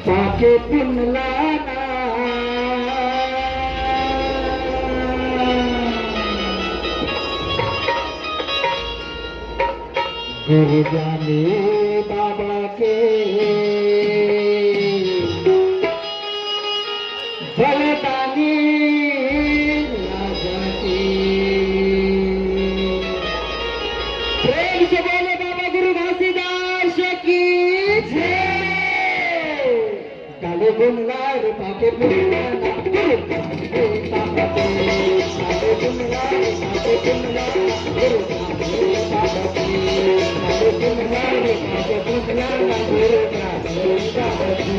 पाके पुनला गुरु जाने बाबा के बलदानी राजा की प्रेम से बोले बाबा गुरु घासीदास की जय। काले गुनगार पाके पुनला गुरु बाबा के काले गुनगार पाके पुनला गुरु बाबा के काले गुनगार पाके पुनला गुरु बाबा के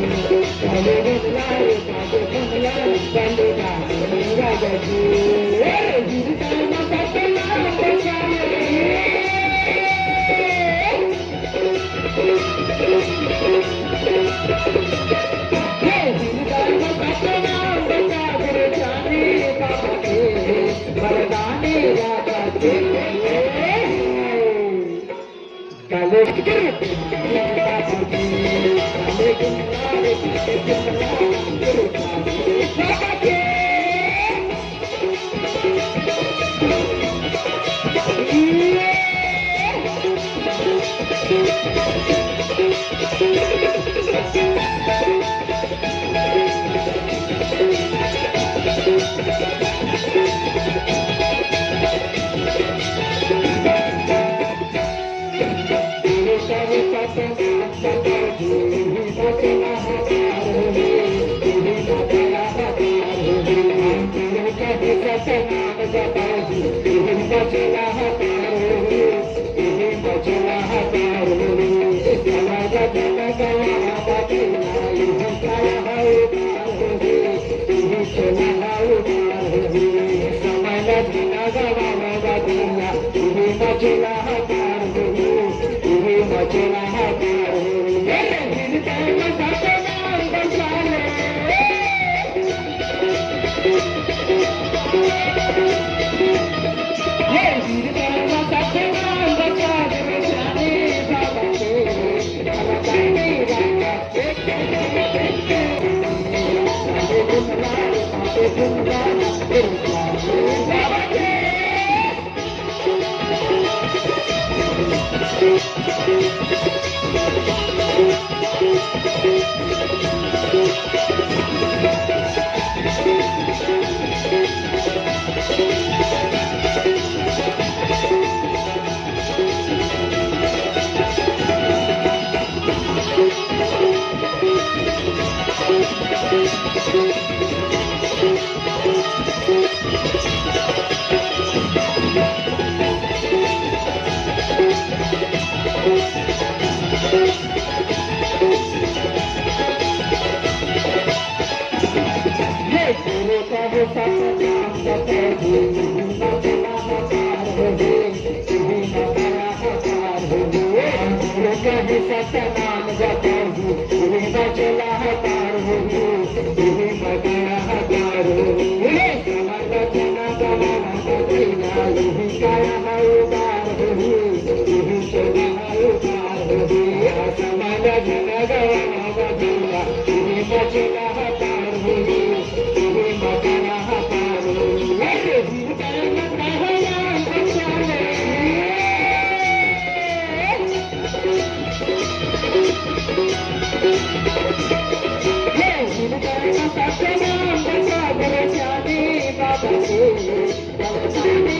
काले गुनगार पाके पुनला गुरु बाबा के ए जीविता में सपना बचाए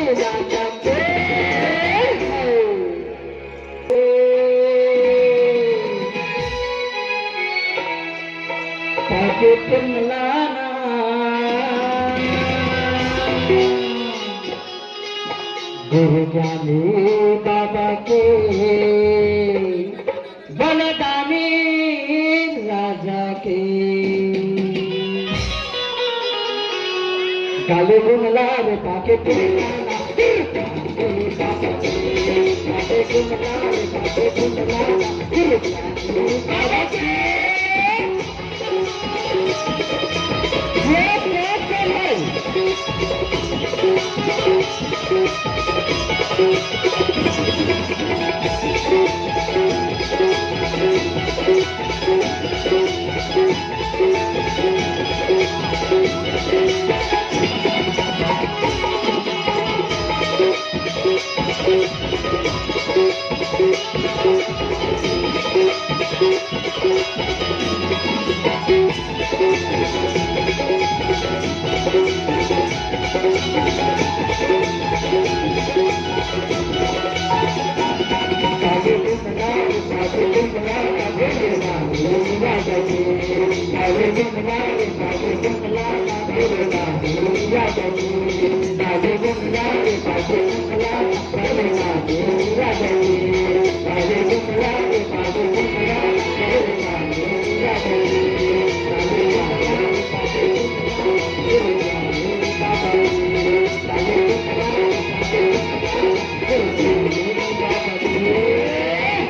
राजा के ताके पिंगलाना गुरु ज्ञानी बाबा के बलदानी राजा के गाले गुमला रे ताके पिंगलाना ताके गुमला रे ताके पिंगलाना गुरु ज्ञानी बाबा के